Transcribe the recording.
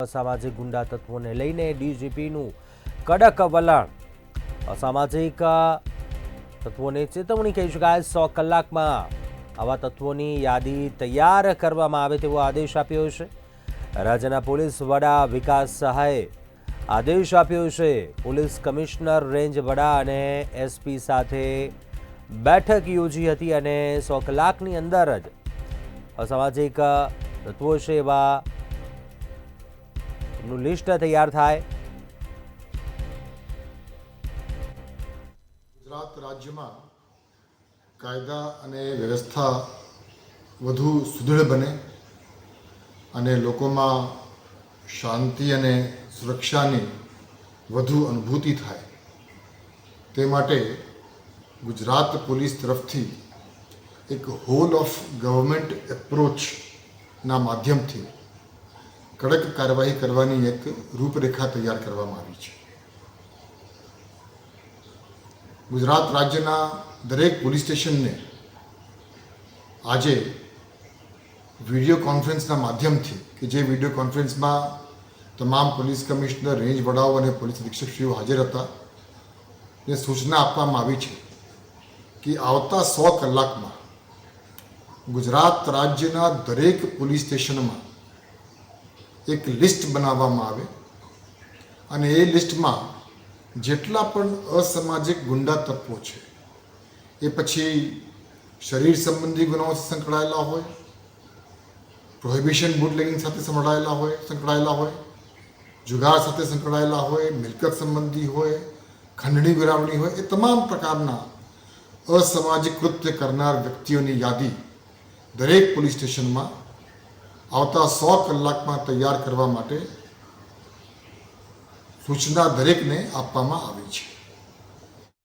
અસામાજિક ગુંડા તત્વોને લઈને ડીજીપીનું કડક વલણ। અસામાજિક તત્વોને ચેતવણી કહી શકાય। 100 કલાકમાં આવા તત્વોની યાદી તૈયાર કરવામાં આવે તેવો આદેશ આપ્યો છે। રાજ્યના પોલીસ વડા વિકાસ સહાયે આદેશ આપ્યો છે। પોલીસ કમિશનર રેન્જ વડા અને એસપી સાથે બેઠક યોજી હતી અને 100 કલાકની અંદર જ અસામાજિક તત્વો છે એવા लिस्ट तैयार थाय। गुजरात राज्य में कायदा अने व्यवस्था वधु सुदृढ़ बने अने लोकों में शांति अने सुरक्षानी वधु अनुभूति थाय ते माटे गुजरात पुलिस तरफथी एक होल ऑफ गवर्नमेंट एप्रोच ना माध्यम थी कड़क कार्यवाही करवानी एक रूपरेखा तैयार करवामां आवी छे। गुजरात राज्यना दरेक पुलिस स्टेशन ने आजे वीडियो कॉन्फ्रेंस माध्यम थी कि जे वीडियो कॉन्फ्रेंस में तमाम पुलिस कमिश्नर रेंज वडाओ और पुलिस अधीक्षकश्रीओ हाजर था ने सूचना आपवामां आवी छे कि आवता 100 कलाक में गुजरात राज्यना दरेक पुलिस स्टेशन में एक लिस्ट बनाववामां आवे अने ए लिस्ट में जेटला पण असामाजिक गुंडा तत्वो छे ए पछी शरीर संबंधी गुनाओं से संकळायेला होय, प्रोहिबिशन बूटलेगिंग साथे संकळायेला होय, जुगार साथे संकळायेला होय, मिलकत संबंधी होय, खंडणी विरावणी होय, ए तमाम प्रकारना असामाजिक कृत्य करनार व्यक्तिओनी यादी दरेक पुलिस स्टेशन में आवता 100 कलाक में तैयार करवा माटे सूचना दरेक ने आपवामां आवी छे।